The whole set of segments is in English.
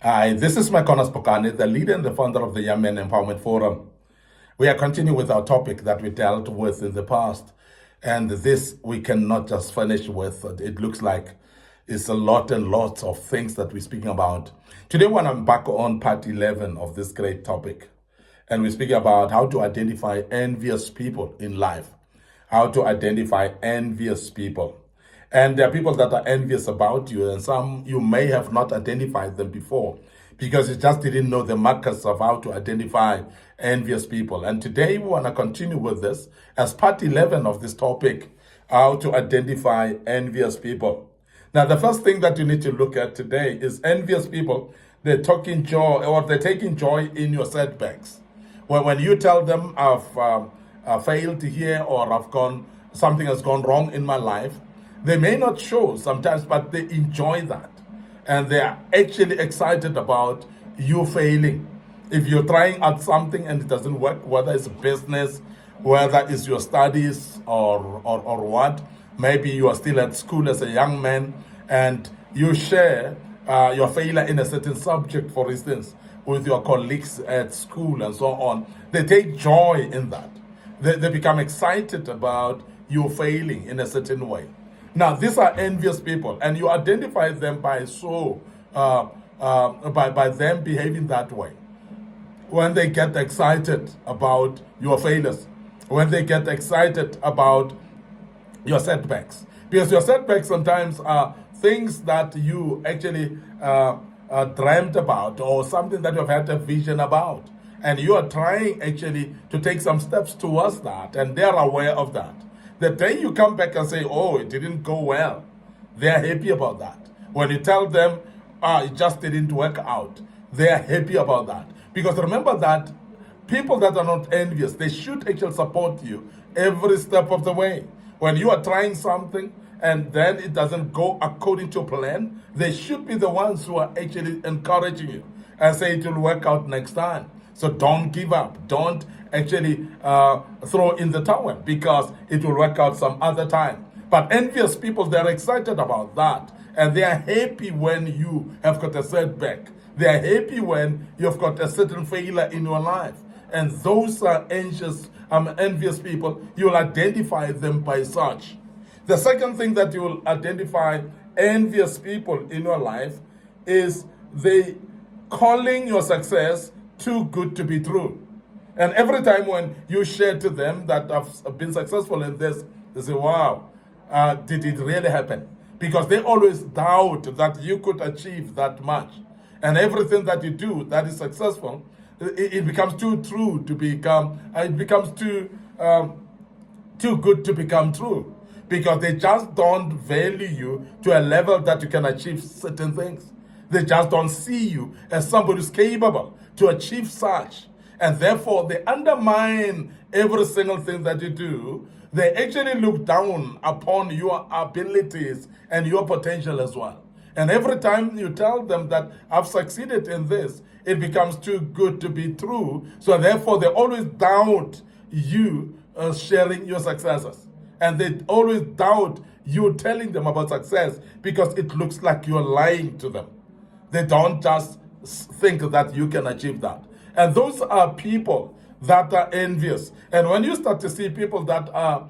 Hi, this is MIcornus Phokane, the leader and the founder of the Young Men Empowerment Forum. We are continuing with our topic that we dealt with in the past. And this we cannot just finish with. It looks like it's a lot and lots of things that we're speaking about. Today, when I'm back on part 11 of this great topic, and we're speaking about how to identify envious people in life. How to identify envious people. And there are people that are envious about you, and some you may have not identified them before because you just didn't know the markers of how to identify envious people. And today we want to continue with this as part 11 of this topic, how to identify envious people. Now, the first thing that you need to look at today is envious people. They're taking joy in your setbacks. When you tell them I've failed here or something has gone wrong in my life, they may not show sometimes, but they enjoy that. And they are actually excited about you failing. If you're trying out something and it doesn't work, whether it's a business, whether it's your studies or what, maybe you are still at school as a young man and you share your failure in a certain subject, for instance, with your colleagues at school and so on, they take joy in that. They become excited about you failing in a certain way. Now, these are envious people, and you identify them by them behaving that way. When they get excited about your failures, when they get excited about your setbacks, because your setbacks sometimes are things that you actually dreamt about or something that you've had a vision about. And you are trying actually to take some steps towards that, and they're aware of that. The day you come back and say, oh, it didn't go well, they're happy about that. When you tell them, it just didn't work out, they're happy about that. Because remember that people that are not envious, they should actually support you every step of the way. When you are trying something and then it doesn't go according to plan, they should be the ones who are actually encouraging you and say it will work out next time. So don't give up. Don't actually throw in the towel because it will work out some other time. But envious people, they're excited about that. And they are happy when you have got a setback. They are happy when you've got a certain failure in your life. And those are envious people. You'll identify them by such. The second thing that you will identify envious people in your life is they calling your success too good to be true. And every time when you share to them that I've been successful in this, they say, wow, did it really happen? Because they always doubt that you could achieve that much. And everything that you do that is successful, it becomes too true to become, it becomes too good to become true. Because they just don't value you to a level that you can achieve certain things. They just don't see you as somebody who's capable to achieve such. And therefore, they undermine every single thing that you do. They actually look down upon your abilities and your potential as well. And every time you tell them that I've succeeded in this, it becomes too good to be true. So therefore, they always doubt you sharing your successes. And they always doubt you telling them about success because it looks like you're lying to them. They don't just think that you can achieve that. And those are people that are envious. And when you start to see people that are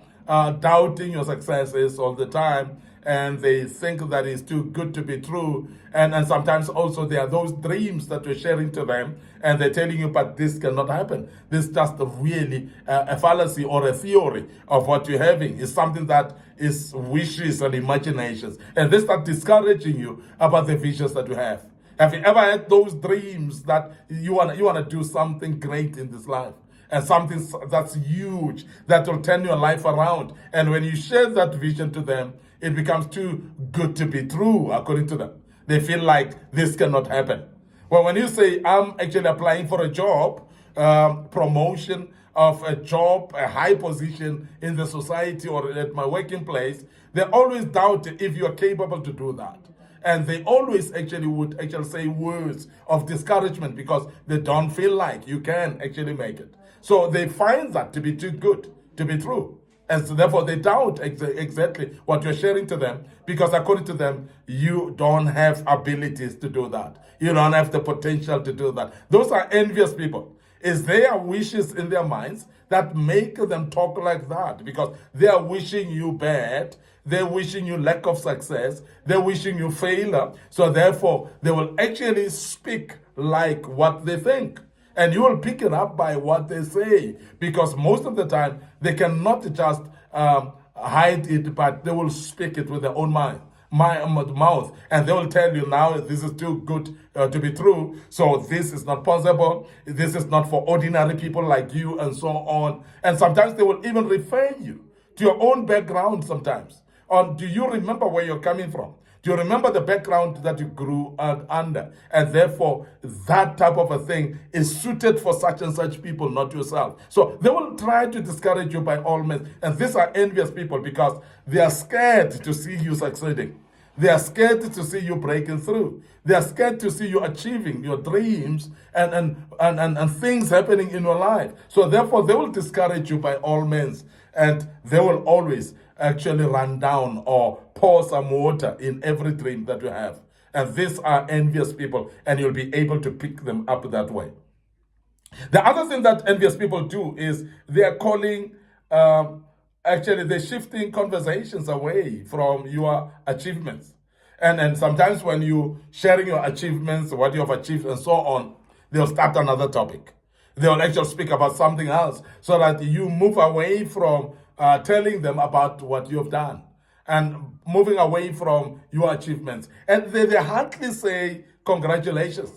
doubting your successes all the time, and they think that it's too good to be true, and sometimes also there are those dreams that you're sharing to them, and they're telling you, but this cannot happen. This is just really a fallacy or a theory of what you're having. It's something that is wishes and imaginations. And they start discouraging you about the visions that you have. Have you ever had those dreams that you want to do something great in this life? And something that's huge, that will turn your life around. And when you share that vision to them, it becomes too good to be true, according to them. They feel like this cannot happen. Well, when you say, I'm actually applying for a job, promotion of a job, a high position in the society or at my working place, they always doubt if you are capable to do that. And they always would say words of discouragement because they don't feel like you can actually make it. So they find that to be too good to be true. And so therefore they doubt exactly what you're sharing to them, because according to them, you don't have abilities to do that. You don't have the potential to do that. Those are envious people. It's their wishes in their minds that make them talk like that, because they are wishing you bad. They're wishing you lack of success. They're wishing you failure. So therefore, they will actually speak like what they think. And you will pick it up by what they say, because most of the time they cannot just hide it, but they will speak it with their own mind. Mouth, and they will tell you, now this is too good to be true, so this is not possible, this is not for ordinary people like you, and so on. And sometimes they will even refer you to your own background sometimes. Do you remember where you're coming from? Do you remember the background that you grew under? And therefore, that type of a thing is suited for such and such people, not yourself. So they will try to discourage you by all means. And these are envious people, because they are scared to see you succeeding. They are scared to see you breaking through. They are scared to see you achieving your dreams and things happening in your life. So therefore, they will discourage you by all means. And they will always actually run down or pour some water in every dream that you have. And these are envious people, and you'll be able to pick them up that way. The other thing that envious people do is they are calling, they're shifting conversations away from your achievements. And sometimes when you sharing your achievements, what you have achieved and so on, they'll start another topic. They'll actually speak about something else, so that you move away from telling them about what you've done, and moving away from your achievements. And they hardly say congratulations.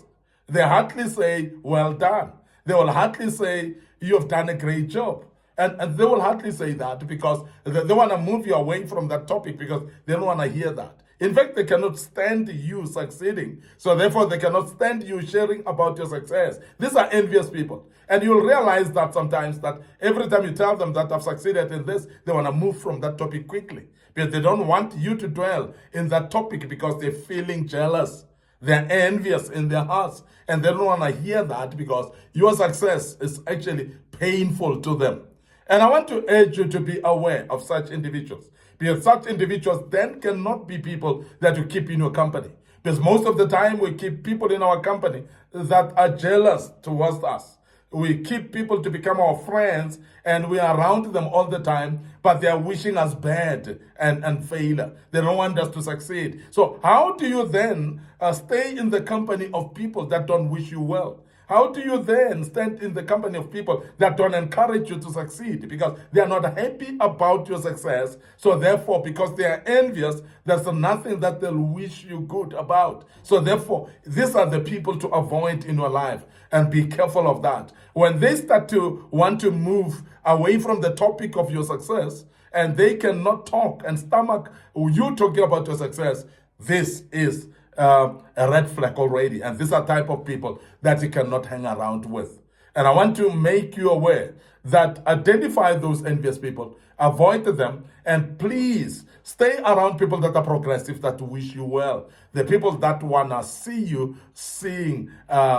They hardly say well done. They will hardly say you have done a great job. And they will hardly say that, because they want to move you away from that topic, because they don't want to hear that. In fact, they cannot stand you succeeding. So therefore, they cannot stand you sharing about your success. These are envious people. And you'll realize that sometimes, that every time you tell them that I've succeeded in this, they want to move from that topic quickly, because they don't want you to dwell in that topic, because they're feeling jealous. They're envious in their hearts, and they don't want to hear that, because your success is actually painful to them. And I want to urge you to be aware of such individuals, because such individuals then cannot be people that you keep in your company. Because most of the time we keep people in our company that are jealous towards us. We keep people to become our friends, and we are around them all the time, but they are wishing us bad and failure. They don't want us to succeed. So how do you then stay in the company of people that don't wish you well? How do you then stand in the company of people that don't encourage you to succeed? Because they are not happy about your success. So therefore, because they are envious, there's nothing that they'll wish you good about. So therefore, these are the people to avoid in your life, and be careful of that. When they start to want to move away from the topic of your success, and they cannot talk and stomach you talking about your success, this is a red flag already. And these are type of people that you cannot hang around with. And I want to make you aware that identify those envious people, avoid them, and please stay around people that are progressive, that wish you well. The people that want to see you seeing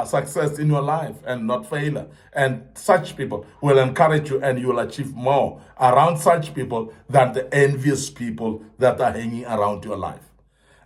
success in your life and not failure. And such people will encourage you, and you will achieve more around such people than the envious people that are hanging around your life.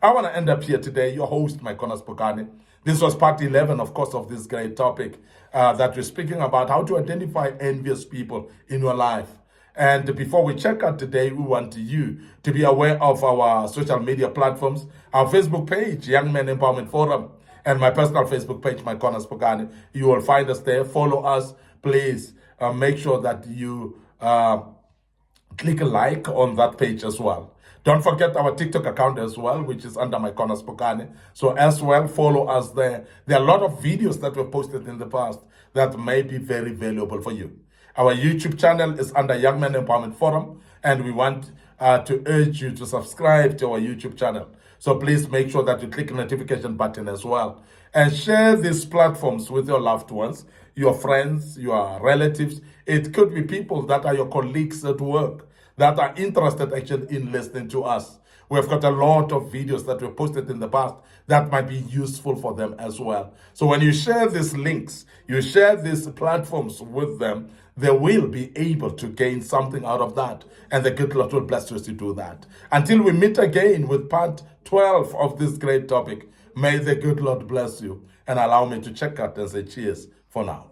I want to end up here today, your host, MIcornus Phokane. This was part 11, of course, of this great topic that we're speaking about, how to identify envious people in your life. And before we check out today, we want you to be aware of our social media platforms, our Facebook page, Young Men Empowerment Forum, and my personal Facebook page, MIcornus Phokane. You will find us there. Follow us. Please make sure that you click a like on that page as well. Don't forget our TikTok account as well, which is under MIcornus Phokane. So as well, follow us there. There are a lot of videos that we've posted in the past that may be very valuable for you. Our YouTube channel is under Young Men Empowerment Forum, and we want to urge you to subscribe to our YouTube channel. So please make sure that you click the notification button as well. And share these platforms with your loved ones, your friends, your relatives. It could be people that are your colleagues at work, that are interested actually in listening to us. We've got a lot of videos that we've posted in the past that might be useful for them as well. So when you share these links, you share these platforms with them, they will be able to gain something out of that. And the good Lord will bless you as you do that. Until we meet again with part 12 of this great topic, may the good Lord bless you and allow me to check out and say cheers for now.